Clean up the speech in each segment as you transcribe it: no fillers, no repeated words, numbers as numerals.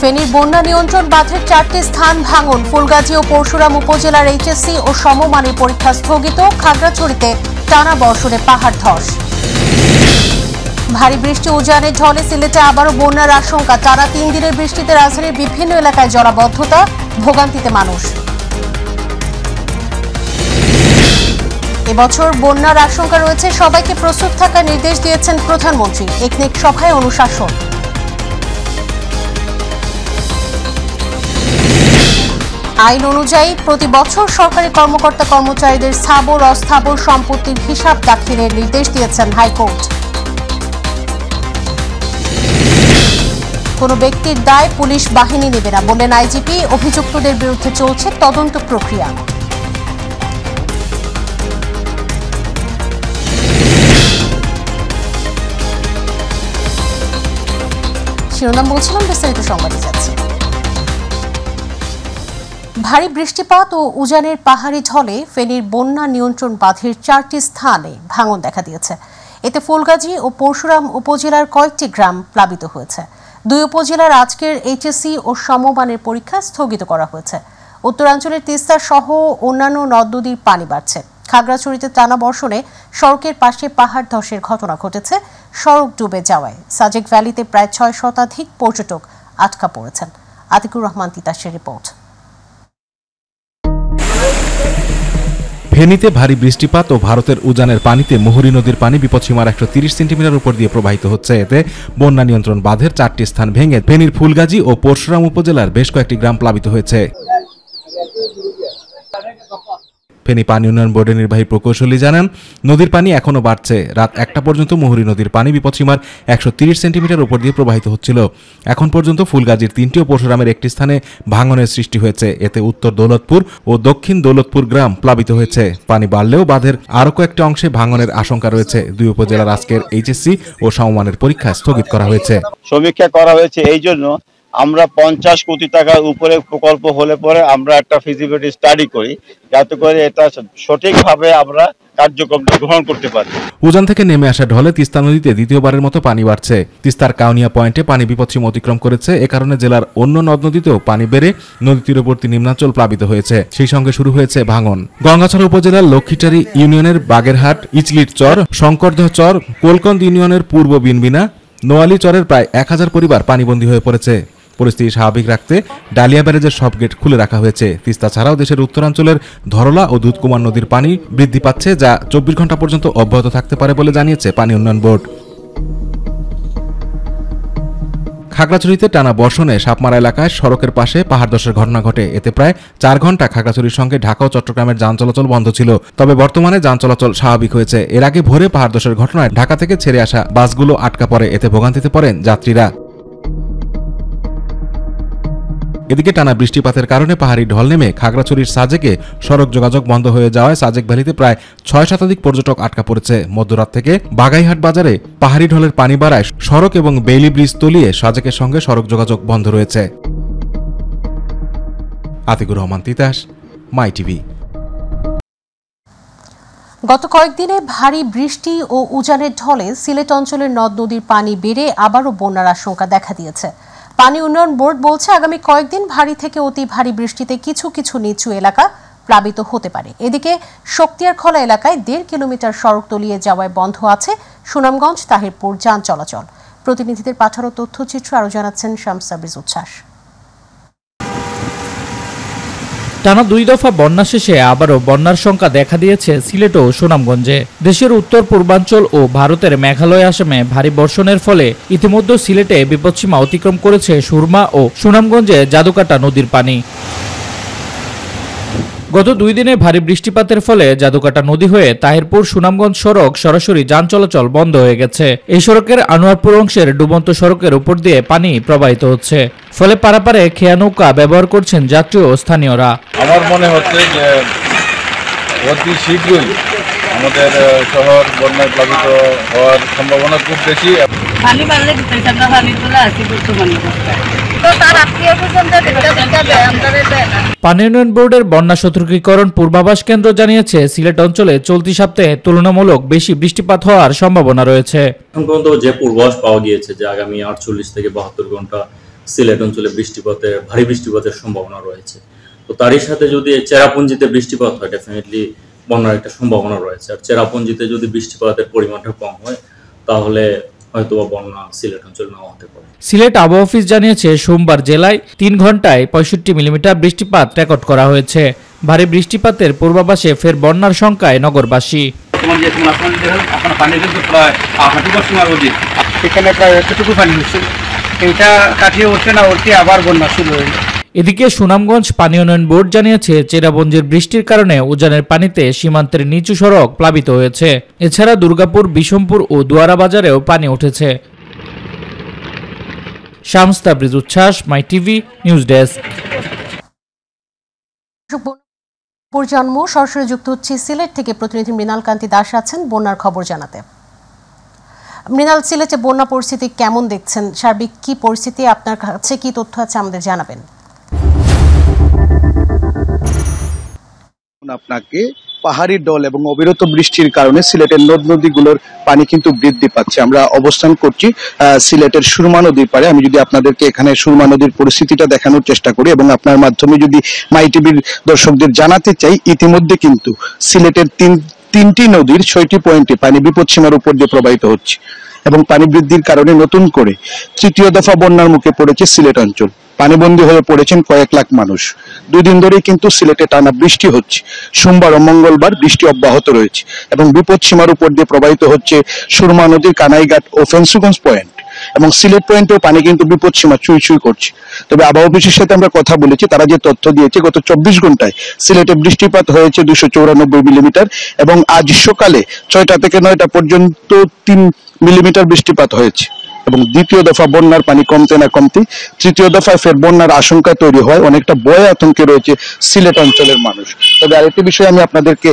ফেনীর বন্যা নিয়ন্ত্রণ বাঁধের 4টি স্থান ভাঙন। ফুলগাজী ও পরশুরাম উপজেলার এইচএসসি ও সমমানের পরীক্ষা স্থগিত। খাগড়াছড়িতে টানা বর্ষণে পাহাড় ধস। ভারী বৃষ্টি উজানের ঢলে সিলেটে আবারও বন্যার আশঙ্কা। টানা 3 দিনের বৃষ্টিতে রাজধানীর বিভিন্ন এলাকায় জলাবদ্ধতা, ভোগান্তিতে মানুষ। এবছর বন্যার আশঙ্কা রয়েছে, সবাইকে প্রস্তুত থাকার নির্দেশ দিয়েছেন প্রধানমন্ত্রী। একনেক সভায় অনুশাসন। আইন অনুযায়ী প্রতি বছর সরকারি কর্মকর্তা কর্মচারীদের স্থাবর অস্থাবর সম্পত্তির হিসাব দাখিলের নির্দেশ দিয়েছেন হাইকোর্ট। কোনো ব্যক্তির দায় পুলিশ বাহিনী নেবে না বললেন আইজিপি। অভিযুক্তদের বিরুদ্ধে চলছে তদন্ত প্রক্রিয়া। শিরোনাম বলছিলাম, বিস্তারিত সংবাদে যাচ্ছে। ভারী বৃষ্টিপাত ও উজানের পাহাড়ি ঢলে ফেনীর বন্যা নিয়ন্ত্রণ বাঁধের 4টি স্থানে ভাঙন দেখা দিয়েছে। এতে ফুলগাজী ও পরশুরাম উপজেলার কয়েকটি গ্রাম প্লাবিত হয়েছে। 2 উপজেলার আজকের এইচএসসি ও সমমানের পরীক্ষা স্থগিত করা হয়েছে। উত্তরাঞ্চলের তিস্তা সহ অন্যান্য নদ নদীর পানি বাড়ছে। খাগড়াছড়িতে টানা বর্ষণে সড়কের পাশে পাহাড় ধসের ঘটনা ঘটেছে। সড়ক ডুবে যাওয়ায় সাজেক ভ্যালিতে প্রায় 6 শতাধিক পর্যটক আটকা পড়েছেন। আতিকুর রহমান তিতাসের রিপোর্ট। ফেনীতে ভারী বৃষ্টিপাত ও ভারতের উজানের পানিতে মুহুরী নদীর পানি বিপদসীমার 130 সেন্টিমিটার উপর দিয়ে প্রবাহিত হচ্ছে। এতে বন্যা নিয়ন্ত্রণ বাঁধের 4টি স্থান ভেঙে ফেনীর ফুলগাজী ও পরশুরাম উপজেলার বেশ কয়েকটি গ্রাম প্লাবিত হয়েছে। ফেনী পানি উন্নয়ন বোর্ডের নির্বাহী প্রকৌশলী জানান, নদীর পানি এখনও বাড়ছে। রাত 1টা পর্যন্ত মুহুরী নদীর পানি বিপদসীমার 130 সেন্টিমিটার উপর দিয়ে প্রবাহিত হচ্ছিল। এখন পর্যন্ত ফুলগাজীর 3টি ও পরশুরামের 1টি স্থানে ভাঙনের সৃষ্টি হয়েছে। এতে উত্তর দৌলতপুর ও দক্ষিণ দৌলতপুর গ্রাম প্লাবিত হয়েছে। পানি বাড়লেও বাঁধের আরও কয়েকটি অংশে ভাঙনের আশঙ্কা রয়েছে। 2 উপজেলার আজকের এইচএসসি ও সমমানের পরীক্ষা স্থগিত করা হয়েছে। সমীক্ষা করা হয়েছে, এই জন্য আমরা 50 কোটি টাকার উপরে প্রকল্প হলে পরে আমরা একটা ফিজিবিলিটি স্টাডি করি, যাতে করে এটা সঠিকভাবে আমরা কার্যক্রম গ্রহণ করতে পারি। উজান থেকে নেমে আসা ঢলে তিস্তা নদীতে দ্বিতীয়বারের মতো পানি বাড়ছে। তিস্তার কাউনিয়া পয়েন্টে পানি বিপদসীমা অতিক্রম করেছে। এ কারণে জেলার অন্য নদ নদীতেও পানি বেড়ে নদী তীরবর্তী নিম্নাঞ্চল প্লাবিত হয়েছে। সেই সঙ্গে শুরু হয়েছে ভাঙন। গঙ্গাছড়া উপজেলার লক্ষ্মীটারি ইউনিয়নের বাগেরহাট, ইচলিট চর, শঙ্করদহ চর, কোলকন্দ ইউনিয়নের পূর্ব বিনবিনা, নোয়ালী চরের প্রায় 1000 পরিবার পানিবন্দী হয়ে পড়েছে। পরিস্থিতি স্বাভাবিক রাখতে ডালিয়া ব্যারেজের সব গেট খুলে রাখা হয়েছে। তিস্তা ছাড়াও দেশের উত্তরাঞ্চলের ধরলা ও দুধকুমার নদীর পানি বৃদ্ধি পাচ্ছে, যা 24 ঘন্টা পর্যন্ত অব্যাহত থাকতে পারে বলে জানিয়েছে পানি উন্নয়ন বোর্ড। খাগড়াছড়িতে টানা বর্ষণে সাপমারা এলাকায় সড়কের পাশে পাহাড় ধসের ঘটনা ঘটে। এতে প্রায় 4 ঘন্টা খাগড়াছড়ির সঙ্গে ঢাকা ও চট্টগ্রামের যান চলাচল বন্ধ ছিল। তবে বর্তমানে যান চলাচল স্বাভাবিক হয়েছে। এর আগে ভোরে পাহাড় ধসের ঘটনায় ঢাকা থেকে ছেড়ে আসা বাসগুলো আটকা পড়ে। এতে ভোগান্তিতে পড়েন যাত্রীরা। এদিকে টানা বৃষ্টিপাতের কারণে পাহাড়ি ঢল নেমে খাগড়াছড়ির সাজেকে সড়ক যোগাযোগ বন্ধ হয়ে যাওয়ায় সাজেক ভ্যালিতে প্রায় 6 শতাধিক পর্যটক আটকা পড়েছে। মধ্যরাত থেকে বাগাইহাট বাজারে পাহাড়ি ঢলের পানি বাড়ায় সড়ক এবং বেইলি ব্রিজ তলিয়ে সাজেকের সঙ্গে সড়ক যোগাযোগ বন্ধ রয়েছে। আতিকুর রহমান তিতাস, মাই টিভি। গত কয়েকদিনে ভারী বৃষ্টি ও উজানের ঢলে সিলেট অঞ্চলের নদ নদীর পানি বেড়ে আবারও বন্যার আশঙ্কা দেখা দিয়েছে। পানি উন্নয়ন বোর্ড বলছে, আগামী কয়েকদিন ভারী থেকে অতি ভারী বৃষ্টিতে কিছু কিছু নিচু এলাকা প্লাবিত হতে পারে। এদিকে শক্তিয়ারখলা এলাকায় 1.5 কিলোমিটার সড়ক তলিয়ে যাওয়ায় বন্ধ আছে সুনামগঞ্জ তাহিরপুর যান চলাচল। প্রতিনিধিদের পাঠানো তথ্যচিত্র আরও জানাচ্ছেন শামস সাব্রিজ উচ্ছ্বাস। টানা 2 দফা বন্যা শেষে আবারও বন্যার শঙ্কা দেখা দিয়েছে সিলেট ও সুনামগঞ্জে। দেশের উত্তর পূর্বাঞ্চল ও ভারতের মেঘালয়, আসামে ভারী বর্ষণের ফলে ইতিমধ্যে সিলেটে বিপদসীমা অতিক্রম করেছে সুরমা ও সুনামগঞ্জে জাদুকাটা নদীর পানি। গত 2 দিনে ভারী বৃষ্টিপাতের ফলে জাদুকাটা নদী হয়ে তাহিরপুর সুনামগঞ্জ সড়ক সরাসরি যান চলাচল বন্ধ হয়ে গেছে। এই সড়কের আনোয়ারপুর অংশের ডুবন্ত সড়কের উপর দিয়ে পানি প্রবাহিত হচ্ছে। ফলে পারাপারে খেয়া নৌকা ব্যবহার করছেন যাত্রী ও স্থানীয়রা। আমার মনে হচ্ছে যে অতি শীঘ্রই আমাদের শহর বন্যায় প্লাবিত হওয়ার সম্ভাবনা খুব বেশি। পানি বাড়লে পানি তোলা আছে বর্তমানে। পানি উন্নয়ন বোর্ডের বন্যা সতর্কীকরণ পূর্বাভাস কেন্দ্র জানিয়েছে, সিলেট অঞ্চলে চলতি সপ্তাহে তুলনামূলক বেশি বৃষ্টিপাত হওয়ার সম্ভাবনা রয়েছে। এখন পর্যন্ত যে পূর্বাভাস পাওয়া গিয়েছে যে আগামী 48 থেকে 72 ঘন্টা সিলেট অঞ্চলে ভারী বৃষ্টিপাতের সম্ভাবনা রয়েছে। তো তারই সাথে যদি চেরাপুঞ্জিতে বৃষ্টিপাত হয়, ডেফিনেটলি বন্যার একটা সম্ভাবনা রয়েছে। আর চেরাপুঞ্জিতে যদি বৃষ্টিপাতের পরিমাণটা কম হয় তাহলে হয়তো বন্যা সিলেট অঞ্চলে নাও হতে পারে। সিলেট আবহাওয়া অফিস জানিয়েছে সোমবার জেলায় 3 ঘন্টায় 65 মিলিমিটার বৃষ্টিপাত রেকর্ড করা হয়েছে। ভারী বৃষ্টিপাতের পূর্বাভাসে ফের বন্যার শঙ্কায় নগরবাসী। এখানে প্রায় এতটুকু পানি হচ্ছে, এটা কাটিয়ে উঠছে না, উঠতে আবার বন্যা শুরু হয়ে যায়। এদিকে সুনামগঞ্জ পানি উন্নয়ন বোর্ড জানিয়েছে চেরাপুঞ্জির বৃষ্টির কারণে উজানের পানিতে সীমান্তের নিচু সড়ক প্লাবিত হয়েছে। এছাড়া দুর্গাপুর, বিশমপুর ও দুয়ারা বাজারেও পানি উঠেছে। শামস তাবরিজ উচ্ছ্বাস, মাই টিভি নিউজ ডেস্ক। জন্ম সরাসরি যুক্ত হচ্ছে সিলেট থেকে প্রতিনিধি মৃণাল কান্তি দাস আছেন বন্যার খবর জানাতে। মৃণাল, সিলেটে বন্যা পরিস্থিতি কেমন দেখছেন? সার্বিক কি পরিস্থিতি, আপনার কাছে কি তথ্য আছে আমাদের জানাবেন। আপনাকে পাহাড়ি ঢল এবং অবিরত বৃষ্টির কারণে সিলেটের নদ নদীগুলোর পানি কিন্তু বৃদ্ধি পাচ্ছে। আমরা অবস্থান করছি সিলেটের সুরমা নদীর পাড়ে। আমি যদি আপনাদেরকে এখানে সুরমা নদীর পরিস্থিতিটা দেখানোর চেষ্টা করি এবং আপনার মাধ্যমে যদি মাই টিভির দর্শকদের জানাতে চাই, ইতিমধ্যে কিন্তু সিলেটের তিনটি নদীর 6টি পয়েন্টে পানি বিপদসীমার উপর দিয়ে প্রবাহিত হচ্ছে এবং পানি বৃদ্ধির কারণে নতুন করে 3য় দফা বন্যার মুখে পড়েছে সিলেট অঞ্চল। পানিবন্দী হয়ে পড়েছেন কয়েক লাখ মানুষ। 2 দিন ধরেই কিন্তু সিলেটে টানা বৃষ্টি হচ্ছে। সোমবার ও মঙ্গলবার বৃষ্টি অব্যাহত রয়েছে এবং বিপদসীমার উপর দিয়ে প্রবাহিত হচ্ছে সুরমা নদীর কানাইঘাট ও ফেন্সুগঞ্জ পয়েন্ট এবং সিলেট পয়েন্টেও পানি কিন্তু বিপদসীমা ছুঁই ছুঁই করছে। তবে আবহাওয়া অফিসের সাথে আমরা কথা বলেছি, তারা যে তথ্য দিয়েছে, গত 24 ঘন্টায় সিলেটে বৃষ্টিপাত হয়েছে 294 মিলিমিটার এবং আজ সকালে 6টা থেকে 9টা পর্যন্ত 3 মিলিমিটার বৃষ্টিপাত হয়েছে এবং 2য় দফা বন্যার পানি কমতে না কমতে 3য় দফায় ফের বন্যার আশঙ্কা তৈরি হয়। অনেকটা ভয় আতঙ্কে রয়েছে সিলেট অঞ্চলের মানুষ। তবে আরেকটি বিষয় আমি আপনাদেরকে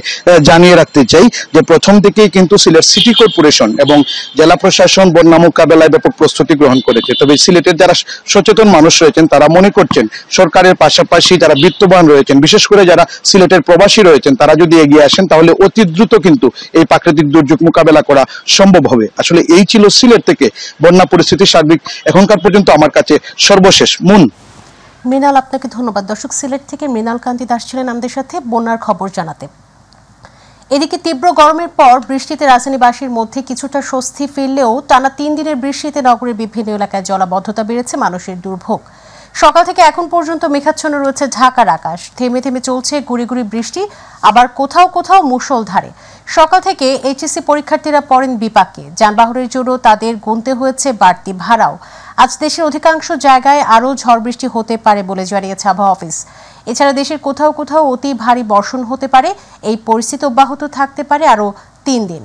জানিয়ে রাখতে চাই যে প্রথম থেকেই কিন্তু সিলেট সিটি কর্পোরেশন এবং জেলা প্রশাসন বন্যা মোকাবেলায় ব্যাপক প্রস্তুতি গ্রহণ করেছে। তবে সিলেটের যারা সচেতন মানুষ রয়েছেন তারা মনে করছেন সরকারের পাশাপাশি যারা বিত্তবান রয়েছেন, বিশেষ করে যারা সিলেটের প্রবাসী রয়েছেন, তারা যদি এগিয়ে আসেন তাহলে অতি দ্রুত কিন্তু এই প্রাকৃতিক দুর্যোগ মোকাবেলা করা সম্ভব হবে। আসলে এই ছিল সিলেট থেকে বন্যা পরিস্থিতি সার্বিক এখনকার পর্যন্ত আমার কাছে সর্বশেষ। মৃণাল, আপনাকে ধন্যবাদ। দর্শক, সিলেট থেকে মৃণাল কান্তি দাস ছিলেন আমাদের সাথে বন্যার খবর জানাতে। এদিকে তীব্র গরমের পর বৃষ্টিতে রাজধানীবাসীর মধ্যে কিছুটা স্বস্তি ফিরলেও টানা 3 দিনের বৃষ্টিতে নগরের বিভিন্ন এলাকায় জলাবদ্ধতা বেড়েছে, মানুষের দুর্ভোগ। সকাল থেকে এখন পর্যন্ত মেঘাচ্ছন্ন রয়েছে ঢাকার আকাশ। থেমে থেমে চলছে গুড়ি গুড়ি বৃষ্টি, আবার কোথাও কোথাও মুষলধারে। সকাল থেকে এইচএসসি পরীক্ষার্থীরা পড়েন বিপাকে। যানবাহনের জন্য তাদের গুনতে হয়েছে বাড়তি ভাড়াও। আজ দেশের অধিকাংশ জায়গায় আরও ঝড় বৃষ্টি হতে পারে বলে জানিয়েছে আবহাওয়া অফিস। এছাড়া দেশের কোথাও কোথাও অতি ভারী বর্ষণ হতে পারে। এই পরিস্থিতি অব্যাহত থাকতে পারে আরও 3 দিন।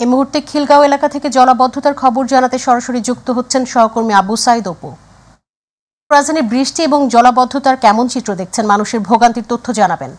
এই মুহূর্তে খিলগাঁও এলাকা থেকে জলাবদ্ধতার খবর জানাতে সরাসরি যুক্ত হচ্ছেন সহকর্মী আবু সাইদ অপু। রাজধানীর বৃষ্টি এবং জলাবদ্ধতার কেমন চিত্র দেখছেন, মানুষের ভোগান্তির তথ্য জানাবেন।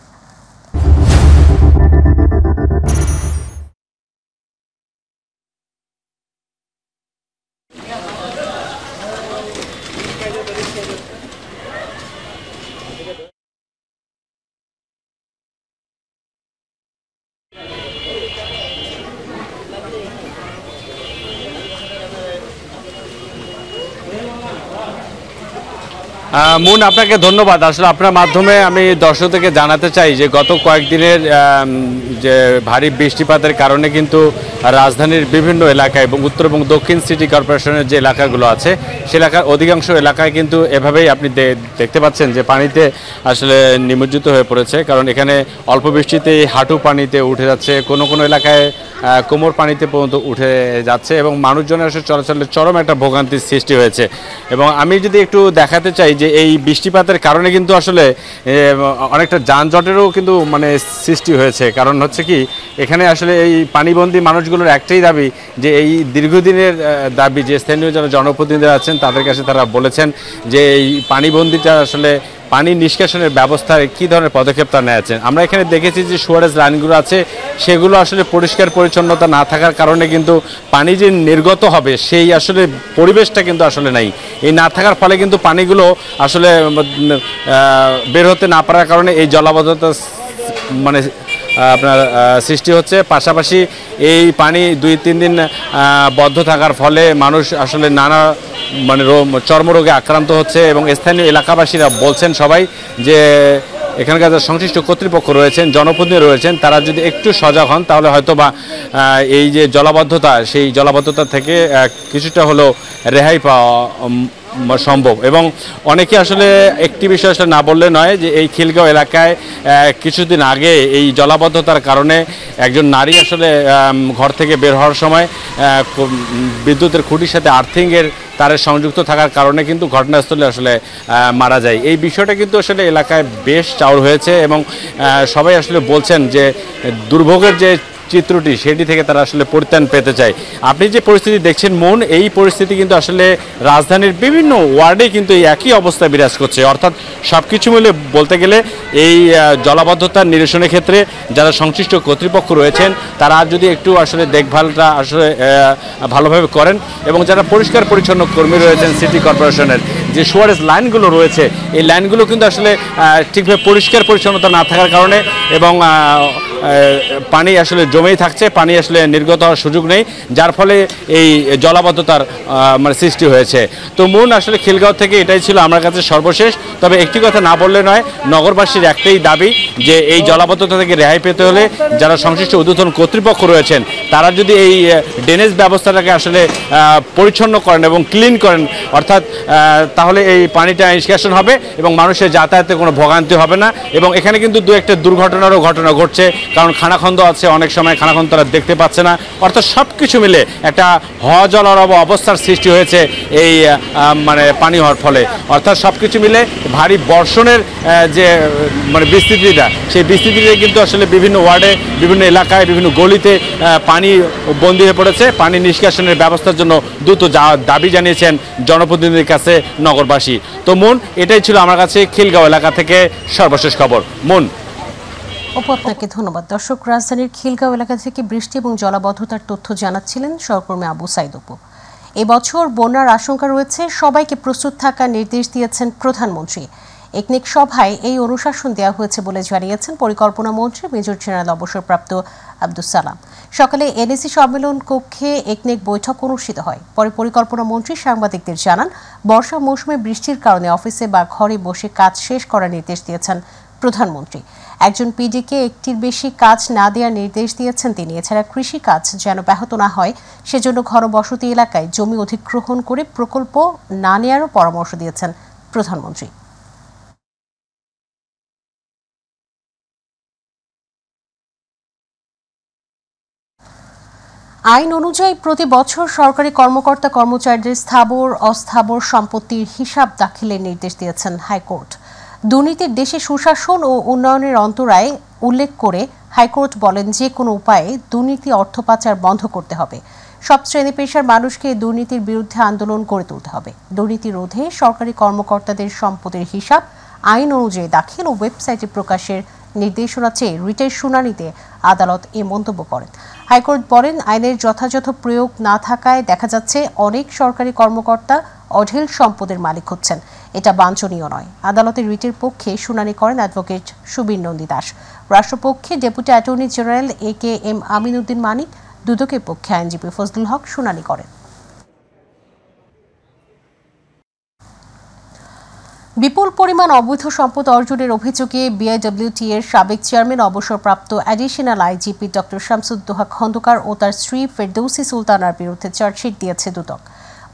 মুন, আপনাকে ধন্যবাদ। আসলে আপনার মাধ্যমে আমি দর্শকদেরকে জানাতে চাই যে গত কয়েকদিনের যে ভারী বৃষ্টিপাতের কারণে কিন্তু রাজধানীর বিভিন্ন এলাকায় এবং উত্তর এবং দক্ষিণ সিটি কর্পোরেশনের যে এলাকাগুলো আছে সে এলাকার অধিকাংশ এলাকায় কিন্তু এভাবেই আপনি দেখতে পাচ্ছেন যে পানিতে আসলে নিমজ্জিত হয়ে পড়েছে। কারণ এখানে অল্প বৃষ্টিতেই হাঁটু পানিতে উঠে যাচ্ছে, কোনো কোনো এলাকায় কোমর পানিতে পর্যন্ত উঠে যাচ্ছে এবং মানুষজনের আসলে চলাচলের চরম একটা ভোগান্তির সৃষ্টি হয়েছে। এবং আমি যদি একটু দেখাতে চাই যে এই বৃষ্টিপাতের কারণে কিন্তু আসলে অনেকটা যানজটেরও কিন্তু সৃষ্টি হয়েছে। কারণ হচ্ছে কি, এখানে আসলে এই পানিবন্দী মানুষগুলোর একটাই দাবি যে এই দীর্ঘদিনের দাবি যে স্থানীয় যারা জনপ্রতিনিধিরা আছেন তাদের কাছে তারা বলেছেন যে এই পানিবন্দিটা আসলে পানি নিষ্কাশনের ব্যবস্থায় কী ধরনের পদক্ষেপ তারা নিয়েছেন। আমরা এখানে দেখেছি যে সুয়ারেজ লাইনগুলো আছে সেগুলো আসলে পরিষ্কার পরিচ্ছন্নতা না থাকার কারণে কিন্তু পানি যে নির্গত হবে সেই আসলে পরিবেশটা কিন্তু আসলে নাই। এই না থাকার ফলে কিন্তু পানিগুলো আসলে বের হতে না পারার কারণে এই জলাবদ্ধতা মানে আপনার সৃষ্টি হচ্ছে। পাশাপাশি এই পানি 2-3 দিন বদ্ধ থাকার ফলে মানুষ আসলে নানা মানে চর্মরোগে আক্রান্ত হচ্ছে এবং স্থানীয় এলাকাবাসীরা বলছেন সবাই যে এখানকার যারা সংশ্লিষ্ট কর্তৃপক্ষ রয়েছেন, জনপ্রতিনিধি রয়েছেন, তারা যদি একটু সজাগ হন তাহলে হয়তো বা এই যে জলাবদ্ধতা সেই জলাবদ্ধতা থেকে কিছুটা হলেও রেহাই পাওয়া সম্ভব। এবং অনেকে আসলে একটি বিষয় আসলে না বললে নয় যে এই খিলগাঁও এলাকায় কিছুদিন আগে এই জলাবদ্ধতার কারণে একজন নারী আসলে ঘর থেকে বের হওয়ার সময় বিদ্যুতের খুঁটির সাথে আর্থিংয়ের তারের সংযুক্ত থাকার কারণে কিন্তু ঘটনাস্থলে আসলে মারা যায়। এই বিষয়টা কিন্তু আসলে এলাকায় বেশ চাউর হয়েছে এবং সবাই আসলে বলছেন যে দুর্ভোগের যে চিত্রটি সেটি থেকে তারা আসলে পরিত্রাণ পেতে চায়। আপনি যে পরিস্থিতি দেখছেন মন, এই পরিস্থিতি কিন্তু আসলে রাজধানীর বিভিন্ন ওয়ার্ডে কিন্তু এই একই অবস্থা বিরাজ করছে। অর্থাৎ সব কিছু মিলে বলতে গেলে এই জলাবদ্ধতার নিরসনের ক্ষেত্রে যারা সংশ্লিষ্ট কর্তৃপক্ষ রয়েছেন তারা যদি একটু আসলে দেখভালটা আসলে ভালোভাবে করেন এবং যারা পরিষ্কার পরিচ্ছন্ন কর্মী রয়েছেন সিটি কর্পোরেশনের যে সুয়ারেজ লাইনগুলো রয়েছে এই লাইনগুলো কিন্তু আসলে ঠিকভাবে পরিষ্কার পরিচ্ছন্নতা না থাকার কারণে এবং পানি আসলে জমেই থাকছে, পানি আসলে নির্গত হওয়ার সুযোগ নেই, যার ফলে এই জলাবদ্ধতার মানে সৃষ্টি হয়েছে। তো মূল আসলে খিলগাঁও থেকে এটাই ছিল আমার কাছে সর্বশেষ। তবে একটি কথা না বললে নয়, নগরবাসীর একটাই দাবি যে এই জলাবদ্ধতা থেকে রেহাই পেতে হলে যারা সংশ্লিষ্ট ঊর্ধ্বতন কর্তৃপক্ষ রয়েছেন তারা যদি এই ড্রেনেজ ব্যবস্থাটাকে আসলে পরিচ্ছন্ন করেন এবং ক্লিন করেন, অর্থাৎ তাহলে এই পানিটা নিষ্কাশন হবে এবং মানুষের যাতায়াতে কোনো ভোগান্তি হবে না। এবং এখানে কিন্তু দু একটা দুর্ঘটনারও ঘটনা ঘটছে, কারণ খানাখন্দ আছে, অনেক সময় খানাখন্দ তারা দেখতে পাচ্ছে না। অর্থাৎ সব কিছু মিলে একটা জলরব অবস্থার সৃষ্টি হয়েছে এই মানে পানি হওয়ার ফলে। অর্থাৎ সব কিছু মিলে ভারী বর্ষণের যে মানে বিস্তৃতিটা, সেই বিস্তৃতিতে কিন্তু আসলে বিভিন্ন ওয়ার্ডে, বিভিন্ন এলাকায়, বিভিন্ন গলিতে পানি বন্দী হয়ে পড়েছে। পানি নিষ্কাশনের ব্যবস্থার জন্য দ্রুত দাবি জানিয়েছেন জনপ্রতিনিধির কাছে নগরবাসী। তো মন, এটাই ছিল আমার কাছে খিলগাঁও এলাকা থেকে সর্বশেষ খবর। মন। আপনাকে ধন্যবাদ। দর্শক, রাজধানীর খিলগাঁও এলাকা থেকে বৃষ্টি এবং জলাবদ্ধতার তথ্য জানাচ্ছিলেন সহকর্মী আবু সাইদ অপু। এবছর বন্যার আশঙ্কা রয়েছে, সবাইকে প্রস্তুত থাকার নির্দেশ দিয়েছেন প্রধানমন্ত্রী। একনেক সভায় এই অনুশাসন দেওয়া হয়েছে বলে জানিয়েছেন পরিকল্পনা মন্ত্রী মেজর জেনারেল অবসরপ্রাপ্ত আব্দুস সালাম। সকালে এনএসি সম্মেলন কক্ষে একনেক বৈঠক অনুষ্ঠিত হয়। পরে পরিকল্পনা মন্ত্রী সাংবাদিকদের জানান, বর্ষা মৌসুমে বৃষ্টির কারণে অফিসে বা ঘরে বসে কাজ শেষ করার নির্দেশ দিয়েছেন প্রধানমন্ত্রী। একজন পিডিকে একটির বেশি কাজ না দেওয়ার নির্দেশ দিয়েছেন তিনি। এছাড়া কৃষি কাজ যেন ব্যাহত না হয় সেজন্য ঘনবসতি এলাকায় জমি অধিগ্রহণ করে প্রকল্প না নেওয়ারও পরামর্শ দিয়েছেন প্রধানমন্ত্রী। আইন অনুযায়ী প্রতি বছর সরকারি কর্মকর্তা কর্মচারীদের স্থাবর অস্থাবর সম্পত্তির হিসাব দাখিলের নির্দেশ দিয়েছেন হাইকোর্ট। দুর্নীতির দেশে সুশাসন ও উন্নয়নের অন্তরায় উল্লেখ করে হাইকোর্ট বলেন, যে কোনো উপায়ে দুর্নীতি অর্থ পাচার বন্ধ করতে হবে। সব শ্রেণী পেশার মানুষকে দুর্নীতির বিরুদ্ধে আন্দোলন গড়ে তুলতে হবে। দুর্নীতি রোধে সরকারি কর্মকর্তাদের সম্পদের হিসাব আইন অনুযায়ী দাখিল ও ওয়েবসাইটে প্রকাশের নির্দেশনা চেয়ে রিটের শুনানিতে আদালত এ মন্তব্য করেন। হাইকোর্ট বলেন, আইনের যথাযথ প্রয়োগ না থাকায় দেখা যাচ্ছে অনেক সরকারি কর্মকর্তা অঢেল সম্পদের মালিক হচ্ছেন। এটা বাঞ্ছনীয় নয়। আদালতের রিটের পক্ষে শুনানি করেন অ্যাডভোকেট সুবীর নন্দী দাস। রাষ্ট্রপক্ষে deputy attorney general AKM Aminuddin Manik, দুদকের পক্ষে আইনজীবী ফজলুল হক শুনানি করেন। বিপুল পরিমাণ অবৈধ সম্পদ অর্জনের অভিযোগে BIWT এর সাবেক চেয়ারম্যান অবসরপ্রাপ্ত additional IGP doctor Shamsuddoha Khandaker ও তার স্ত্রী ফেরদৌসী সুলতানার বিরুদ্ধে চার্জশিট দিয়েছে দুদক।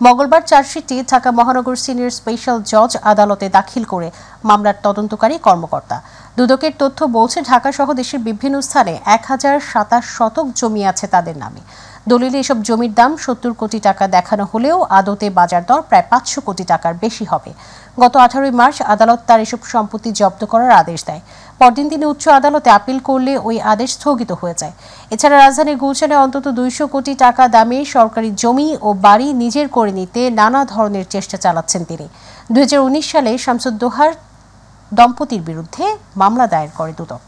মঙ্গলবার চার্জশিটটি ঢাকা মহানগর সিনিয়র স্পেশাল জজ আদালতে দাখিল করে মামলার তদন্তকারী কর্মকর্তা। দুদকের তথ্য বলছে, ঢাকা সহ দেশের বিভিন্ন স্থানে 1027 শতক জমি আছে তাদের নামে। দলিলে এসব জমির দাম 70 কোটি টাকা দেখানো হলেও আদতে বাজার দর প্রায় 500 কোটি টাকার বেশি হবে। গত 18 মার্চ আদালত তার এসব সম্পত্তি জব্দ করার আদেশ দেয়। পরদিন তিনি উচ্চ আদালতে আপিল করলে ওই আদেশ স্থগিত হয়ে যায়। এছাড়া রাজধানীর গুলশানে অন্তত 200 কোটি টাকা দামে সরকারি জমি ও বাড়ি নিজের করে নিতে নানা ধরনের চেষ্টা চালাচ্ছেন তিনি। 2019 সালে শামসুদ্দোহার দম্পতির বিরুদ্ধে মামলা দায়ের করে দুদক।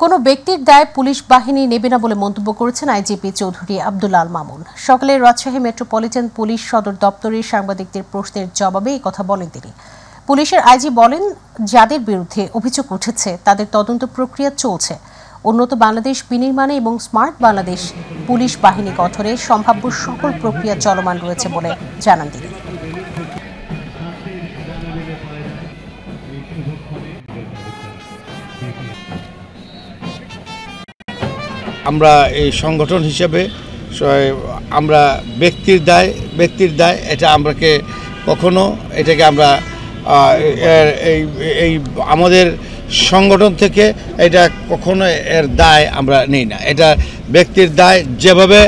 কোনো ব্যক্তির দায় পুলিশ বাহিনী নেবে না বলে মন্তব্য করেছেন আইজিপি চৌধুরী আব্দুল আল মামুন। সকালে রাজশাহী মেট্রোপলিটন পুলিশ সদর দপ্তরে সাংবাদিকদের প্রশ্নের জবাবে এই কথা বলেন তিনি। পুলিশের আইজি বলেন, যাদের বিরুদ্ধে অভিযোগ উঠেছে তাদের তদন্ত প্রক্রিয়া চলছে। উন্নত বাংলাদেশ বিনির্মাণে এবং স্মার্ট বাংলাদেশ পুলিশ বাহিনী গঠনে সম্ভাব্য সকল প্রক্রিয়া চলমান রয়েছে বলে জানান তিনি। আমরা এই সংগঠন হিসেবে আমরা ব্যক্তির দায় এটা আমরাকে কখনো এটাকে আমরা এই আমাদের সংগঠন থেকে এটা কখনো এর দায় আমরা নেই না। এটা ব্যক্তির দায়, যেভাবে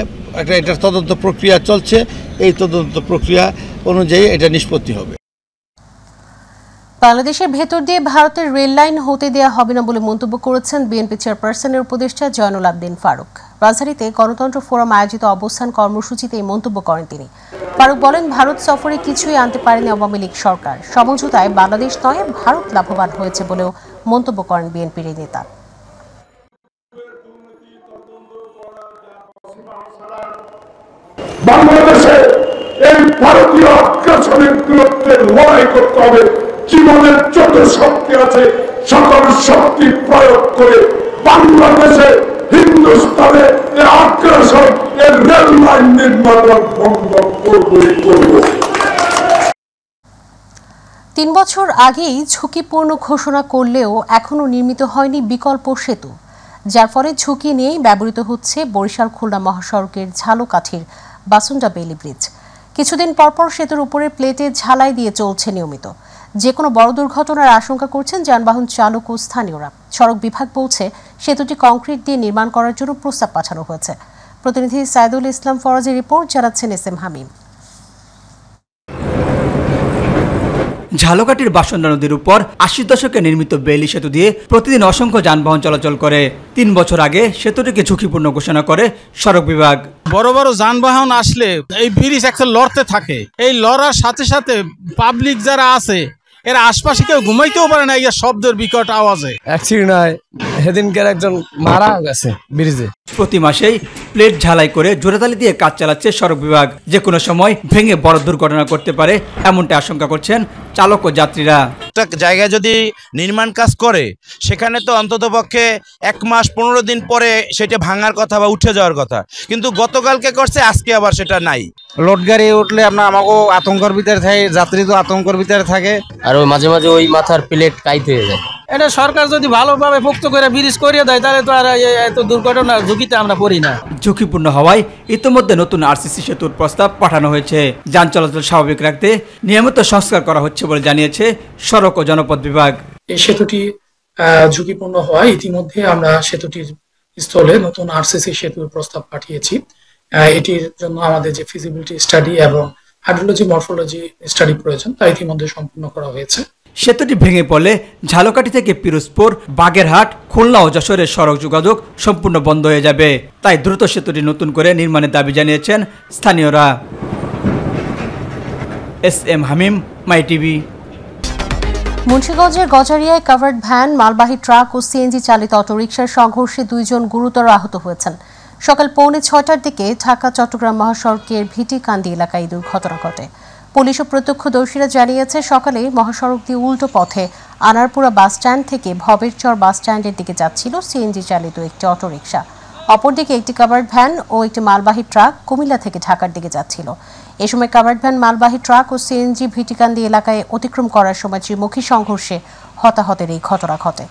এটার তদন্ত প্রক্রিয়া চলছে এই তদন্ত প্রক্রিয়া অনুযায়ী এটা নিষ্পত্তি হবে। বাংলাদেশের ভেতর দিয়ে ভারতের রেল লাইন হতে দেওয়া হবে না বলে মন্তব্য করেছেন বিএনপি চেয়ারপারসনের উপদেষ্টা জয়নুল আবদিন ফারুক। রাজধানীতে গণতন্ত্র ফোরাম আয়োজিত অবস্থান কর্মসূচিতে এই মন্তব্য করেন তিনি। ফারুক বলেন, ভারত সফরে কিছুই আনতে পারেনি আওয়ামী লীগ সরকার। সমঝোতায় বাংলাদেশ নয় ভারত লাভবান হয়েছে বলেও মন্তব্য করেন বিএনপির এই নেতা। বাংলাদেশে এই ভারতীয় আগ্রাসনের বিরুদ্ধে লড়াই করতে হবে। জীবনের যত শক্তি আছে সকল শক্তি প্রয়োগ করে বাংলাদেশে হিন্দুস্তানে এই আগ্রাসন এর রেল লাইন নির্মাণ বন্ধ করবই করব। ৩ বছর আগেই ঝুঁকিপূর্ণ ঘোষণা করলেও এখনও নির্মিত হয়নি বিকল্প সেতু, যার ফলে ঝুঁকি নিয়েই ব্যবহৃত হচ্ছে বরিশাল খুলনা মহাসড়কের ঝালকাঠির বাসুন্ডা বেইলি ব্রিজ। কিছুদিন পরপর সেতুর উপরে প্লেটে ঝালাই দিয়ে চলছে নিয়মিত। যে কোনো বড় দুর্ঘটনার আশঙ্কা করছেন যানবাহন চালক ও স্থানীয়রা। সড়ক বিভাগ বলছে সেতুটি কংক্রিট দিয়ে নির্মাণ করার জন্য প্রস্তাব পাঠানো হয়েছে। প্রতিনিধি সাইদুল ইসলাম ফরাজের রিপোর্ট, জানাচ্ছেন এসএম হামিম। ঝালকাঠির বাসুন্ডা নদীর উপর ৮০ দশকে নির্মিত বেইলি সেতু দিয়ে প্রতিদিন অসংখ্য যানবাহন চলাচল করে। ৩ বছর আগে সেতুটিকে ঝুঁকিপূর্ণ ঘোষণা করে সড়ক বিভাগ। বড় বড় যানবাহন আসলে এই ব্রিজ একটা লড়তে থাকে। এই লড়ার সাথে সাথে পাবলিক যারা আছে এর আশপাশে কেউ ঘুমাইতেও পারে না এই শব্দের বিকট আওয়াজে। অ্যাক্সিডেন্ট হয়, সেদিনকার একজন মারা গেছে ব্রিজে। প্রতি মাসেই প্লেট ঝালাই করে জোড়াতালি দিয়ে কাজ চালাচ্ছে সড়ক বিভাগ। যে কোনো সময় ভেঙে বড় দুর্ঘটনা করতে পারে এমনটা আশঙ্কা করছেন চালক ও যাত্রীরা। একটা জায়গায় যদি নির্মাণ কাজ করে সেখানে তো অন্ততপক্ষে ১ মাস ১৫ দিন পরে সেটা ভাঙার কথা বা উঠে যাওয়ার কথা, কিন্তু গতকালকে করছে, আজকে আবার সেটা নাই। লোড গাড়ি উঠলে আমাকেও আতঙ্কের ভিতরে থাকে, যাত্রী তো আতঙ্কের ভিতরে থাকে, আর মাঝে মাঝে ওই মাথার প্লেট টাইট হয়ে যায়। এটা সরকার যদি ভালোভাবে পোক্ত করে ব্রিজ করিয়ে দেয় তাহলে তো আর এত দুর্ঘটনার ঝুঁকিতে আমরা পড়ি না। ঝুঁকিপূর্ণ হওয়ায় ইতিমধ্যে নতুন আরসিসি সেতুর প্রস্তাব পাঠানো হয়েছে। যান চলাচল স্বাভাবিক রাখতে নিয়মিত সংস্কার করা হচ্ছে বলে জানিয়েছে সড়ক ও জনপথ বিভাগ। এই সেতুটি ঝুঁকিপূর্ণ হওয়ায় ইতিমধ্যে আমরা সেতুটির স্থলে নতুন আরসিসি সেতুর প্রস্তাব পাঠিয়েছি। এটির জন্য আমাদের যে ফিজিবিলিটি স্টাডি এবং হাইড্রোলজি মরফোলজি স্টাডি প্রয়োজন তা ইতিমধ্যে সম্পূর্ণ করা হয়েছে। সেতুটি ভেঙে পড়লে ঝালকাঠি থেকে পিরোজপুর, বাগেরহাট, খুলনা ও যশোরের সড়ক যোগাযোগ সম্পূর্ণ বন্ধ হয়ে যাবে। তাই দ্রুত সেতুটি নতুন করে নির্মাণের দাবি জানিয়েছেন স্থানীয়রা। এসএম হামিম, মাই টিভি। মুন্সিগঞ্জের গজারিয়ায় কাভার্ড ভ্যান, মালবাহী ট্রাক ও সিএনজি চালিত অটোরিকশার সংঘর্ষে 2 জন গুরুতর আহত হয়েছেন। সকাল 6:45টার দিকে ঢাকা চট্টগ্রাম মহাসড়কের ভিটিকান্দি এলাকায় এই দুর্ঘটনা ঘটে। পুলিশ ও প্রত্যক্ষদর্শীরা জানিয়েছে, সকালে মহাসড়ক দিয়ে উল্টো পথে আনারপুরা বাসস্ট্যান্ড থেকে ভবেরচর বাসস্ট্যান্ডের দিকে যাচ্ছিল সিএনজি চালিত একটি অটোরিকশা। অপরদিকে একটি কাভার্ড ভ্যান ও একটি মালবাহী ট্রাক কুমিল্লা থেকে ঢাকার দিকে যাচ্ছিল। এ সময় কাভার্ড ভ্যান, মালবাহী ট্রাক ও সিএনজি ভিটিকান্দি এলাকায় অতিক্রম করার সময় ত্রিমুখী সংঘর্ষে হতাহতের এই ঘটনা ঘটে।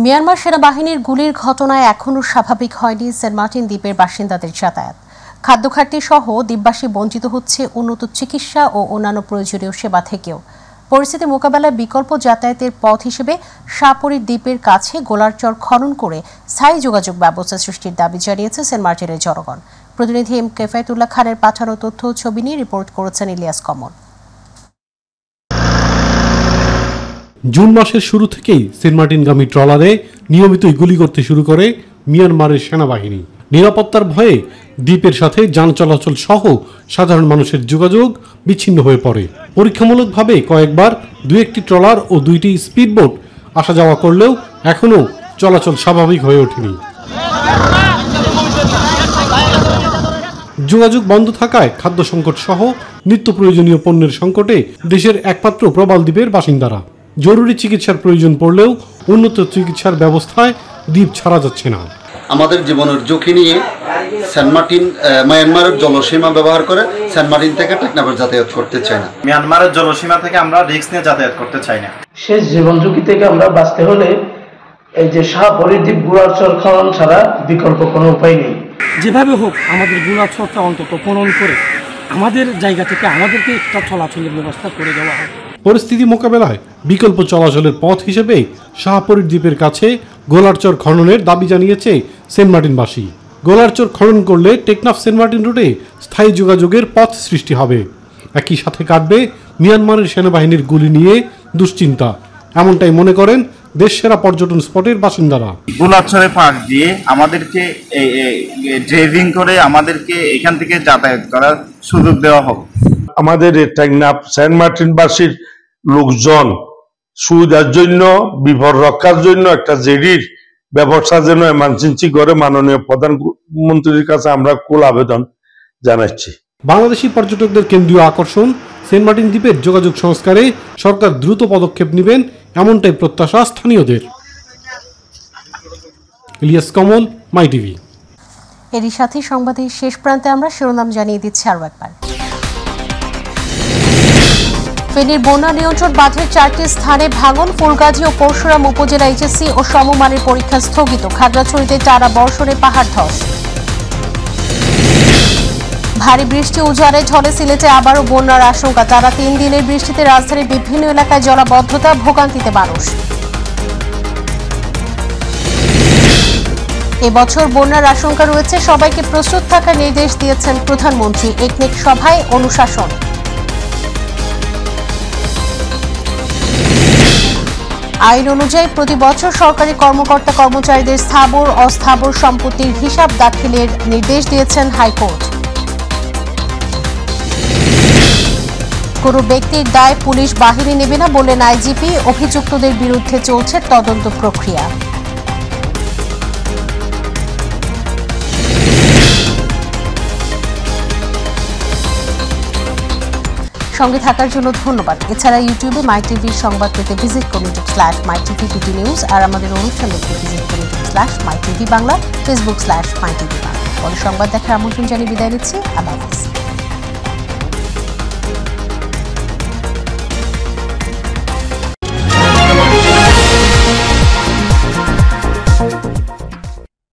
মিয়ানমার সেনাবাহিনীর গুলির ঘটনায় এখনও স্বাভাবিক হয়নি সেন্ট মার্টিন দ্বীপের বাসিন্দাদের যাতায়াত। খাদ্য ঘাটতি সহ দ্বীপবাসী বঞ্চিত হচ্ছে উন্নত চিকিৎসা ও অন্যান্য প্রয়োজনীয় সেবা থেকেও। পরিস্থিতি মোকাবেলায় বিকল্প যাতায়াতের পথ হিসেবে শাহপরী দ্বীপের কাছে গোলারচর খনন করে স্থায়ী যোগাযোগ ব্যবস্থা সৃষ্টির দাবি জানিয়েছে সেন্ট মার্টিনের জনগণ। প্রতিনিধি এম কেফায়েতুল্লাহ খানের পাঠানো তথ্য ও ছবি নিয়ে রিপোর্ট করেছেন ইলিয়াস কমল। জুন মাসের শুরু থেকেই সেন্ট মার্টিনগামী ট্রলারে নিয়মিতই গুলি করতে শুরু করে মিয়ানমারের সেনাবাহিনী। নিরাপত্তার ভয়ে দ্বীপের সাথে যান চলাচল সহ সাধারণ মানুষের যোগাযোগ বিচ্ছিন্ন হয়ে পড়ে। পরীক্ষামূলকভাবে কয়েকবার 2-1টি ট্রলার ও 2টি স্পিডবোট আসা যাওয়া করলেও এখনও চলাচল স্বাভাবিক হয়ে ওঠেনি। যোগাযোগ বন্ধ থাকায় খাদ্য সংকট সহ নিত্য প্রয়োজনীয় পণ্যের সংকটে দেশের একমাত্র প্রবাল দ্বীপের বাসিন্দারা। জরুরি চিকিৎসার প্রয়োজন পড়লেও উন্নত চিকিৎসার ব্যবস্থায় দ্বীপ ছাড়া যাচ্ছে না। আমাদের জীবনের ঝুঁকি নিয়ে সেন্ট মার্টিন মায়ানমারের জলসীমা ব্যবহার করে সেন্ট মার্টিন থেকে টেকনাফে যাতায়াত করতে চাই না। মিয়ানমারের জলসীমা থেকে আমরা রিস্ক নিয়ে যাতায়াত করতে চাই না। শেষ জীবন ঝুঁকি থেকে আমরা বাঁচতে হলে এই যে শাহপরীদ্বীপ গুড়াচর খনন ছাড়া বিকল্প কোনো উপায় নেই। যেভাবে হোক আমাদের গুড়াচরটা অন্তত খনন করে আমাদের জায়গা থেকে আমাদেরকে একটা চলাচলের ব্যবস্থা করে দেওয়া হয়। পরিস্থিতি মোকাবেলায় বিকল্প চলাচলের পথ হিসেবে শাহপরীদ্বীপের কাছে গোলারচর খননের দাবি জানিয়েছে সেন্ট মার্টিনবাসী। গোলারচর খনন করলে টেকনাফ সেন্ট মার্টিন রুটে স্থায়ী যোগাযোগের পথ সৃষ্টি হবে। একই সাথে কাটবে মিয়ানমারের সেনাবাহিনীর গুলি নিয়ে দুশ্চিন্তা, এমনটাই মনে করেন দেশ সেরা পর্যটন স্পটের বাসিন্দারা। গোলারচরে পাক দিয়ে আমাদেরকে ড্রাইভিং করে আমাদেরকে এখান থেকে যাতায়াত করার সুযোগ দেওয়া হোক। আমাদের টেকনাফ সেন্ট মার্টিনবাসীর লোকজন সুবিধার জন্য, বিপদ রক্ষার জন্য একটা জেডির ব্যবস্থা যেন এমার্জেন্সি করে মাননীয় প্রধানমন্ত্রীর কাছে আমরা কুল আবেদন জানাচ্ছি। বাংলাদেশি পর্যটকদের কেন্দ্রীয় আকর্ষণ সেন্ট মার্টিন দ্বীপের যোগাযোগ সংস্কারে সরকার দ্রুত পদক্ষেপ নেবেন, এমনটাই প্রত্যাশা স্থানীয়দের। ইলিয়াস কমল, মাই টিভি। এরই সাথে সংবাদের শেষ প্রান্তে আমরা শিরোনাম জানিয়ে দিচ্ছি আরও একবার। ফেনীর বন্যা নিয়ন্ত্রণ বাঁধের 4টি স্থানে ভাঙন, ফুলগাজী ও পরশুরাম উপজেলা এইচএসসি ও সমমানের পরীক্ষা স্থগিত, খাগড়াছড়িতে টানা বর্ষণে পাহাড় ধস। ভারী বৃষ্টি ও ঝড়ে সিলেটে আবারও বন্যার আশঙ্কা, টানা 3 দিনের বৃষ্টিতে রাজধানীর বিভিন্ন এলাকায় জলাবদ্ধতা, ভোগান্তিতে মানুষ। এবছর বন্যার আশঙ্কা রয়েছে, সবাইকে প্রস্তুত থাকার নির্দেশ দিয়েছেন প্রধানমন্ত্রী। একনেক সভায় অনুশাসন। আইন অনুযায়ী প্রতি বছর সরকারি কর্মকর্তা কর্মচারীদের স্থাবর অস্থাবর সম্পত্তির হিসাব দাখিলের নির্দেশ দিয়েছেন হাইকোর্ট। কোনো ব্যক্তির দায় পুলিশ বাহিনী নেবে না বললেন আইজিপি, অভিযুক্তদের বিরুদ্ধে চলছে তদন্ত প্রক্রিয়া। সঙ্গে থাকার জন্য ধন্যবাদ। এছাড়া ইউটিউবে মাই টিভির সংবাদ পেতে ভিজিট করুন /mytvpt নিউজ, আর আমাদের অনুষ্ঠান দেখতে ভিজিট করুন /mytvবাংলা, Facebook /mytvবাংলা। পরে সংবাদ দেখার আমন্ত্রণ জানিয়ে বিদায় নিচ্ছি। আল্লাহ হাফেজ।